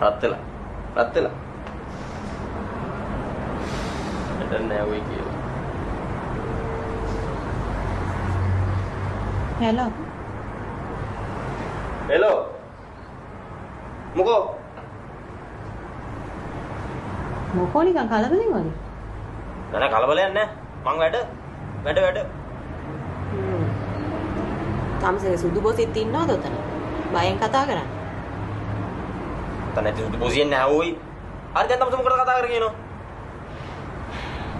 රත් වෙලා. එතන නෑ ඔය කියලා. හෙලෝ. මොකෝ නිකන් කලබලෙන් වගේ. නෑ කලබලයක් නෑ. මං වැඩ. තමසේ සුදු බොසිත් ඉන්නවද උතන? බයෙන් කතා කරන්නේ. තන ඇති සුදු බොසියෙන් නෑ ඕයි. හරි දැන් තමසේ මොකටද කතා කරගෙන යනවා?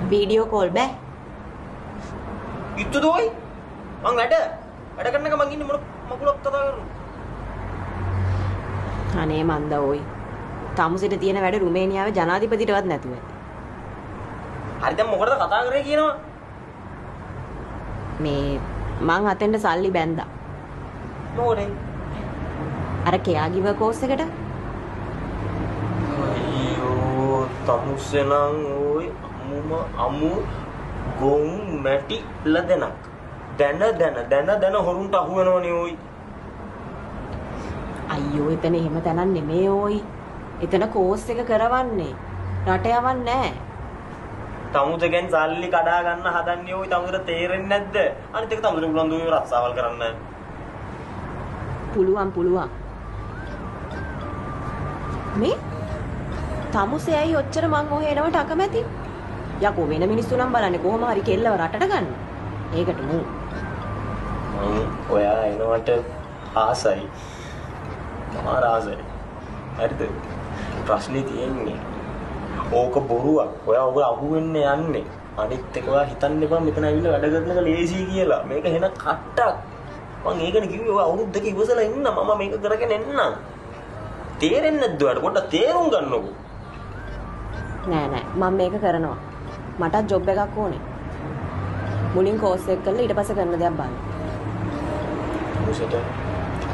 වීඩියෝ කෝල් බෑ. ඉතුද ඕයි? මං වැඩ කරනක මං ඉන්නේ මොන මකුලක් කතා කරන්නේ? අනේ මන්ද ඕයි. තමුසෙට තියෙන වැඩ රුමේනියාවේ ජනාධිපතිටවත් නැතුව ඇති. හරි දැන් මොකටද කතා කරේ කියනවා? මේ මං අතෙන්ට සල්ලි බැන්දා. මොකටද? අර කෙයාගිව කෝස් එකට. අයියෝ තමුසෙනං ඕයි අමු ගොන් මැටි ලදෙනක්. දැන හොරුන්ට අහු වෙනවනේ ඕයි. අයියෝ එතන එහෙම තැනක් නෙමේ ඕයි. එතන කෝස් එක කරවන්නේ. රට යවන්නේ නැහැ. තමුසෙන් සල්ලි කඩා ගන්න හදන්නේ ඕයි. තමුසට තේරෙන්නේ නැද්ද? අනිත් එක තමුසට පුළුවන් දුවේ රස්සාවල් කරන්න. පුළුවන්. මේ තමුසේ ඇයි ඔච්චර මං ඔහෙ එනවට අකමැති? යකෝ වෙන මිනිස්සු නම් බලන්නේ කොහොම හරි කෙල්ලව රටට ගන්න. ඒකට මූ. ඔයා එනවට ආසයි. මාර ආසයි. හරිද? ප්‍රශ්නේ තියෙන්නේ. ඕක බොරුවක්. ඔයා ඔබ අහුවෙන්නේ යන්නේ. අනිත් එක ඔයා හිතන්න එපා මෙතන ඇවිල්ලා වැඩ කරන එක ලේසි කියලා. මේක හෙන කට්ටක්. මං ඒකනේ කිව්වේ ඔයා අවුරුද්දක ඉවසලා ඉන්න මම මේක කරගෙන එන්නම්. තේරෙන්නේ නැද්ද ඔයාලට? පොඩ්ඩක් තේරුම් ගන්නකෝ. නෑ මම මේක කරනවා. මටත් ජොබ් එකක් ඕනේ. මුලින් කෝස් එක කරලා ඊට පස්සේ කරන දේක් බලන්න. තමුසට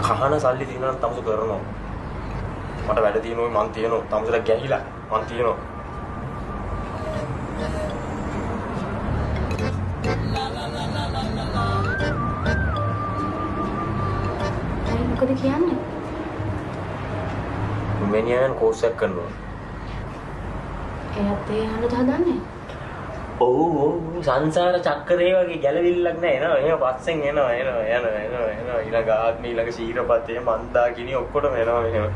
කහන සල්ලි දිනන තමුස කරනවා. මට වැඩ තියෙනවා මං තියෙනවා. තමුසට ගැහිලා මං තියෙනවා. මොකද කියන්නේ? රුමේනියාවෙන් කෝස් එකක් කරනවා. එයාත් ඒ අහන්නද හදන්නේ? ඔව් සංසාර චක්‍රේ වගේ ගැලවිල්ලක් නෑ එනවා. එහෙම පස්සෙන් එනවා ඊළඟ ආත්මේ ඊළඟ ශීරපතේ මන්දාකිණි ඔක්කොටම එනවා මෙහෙම.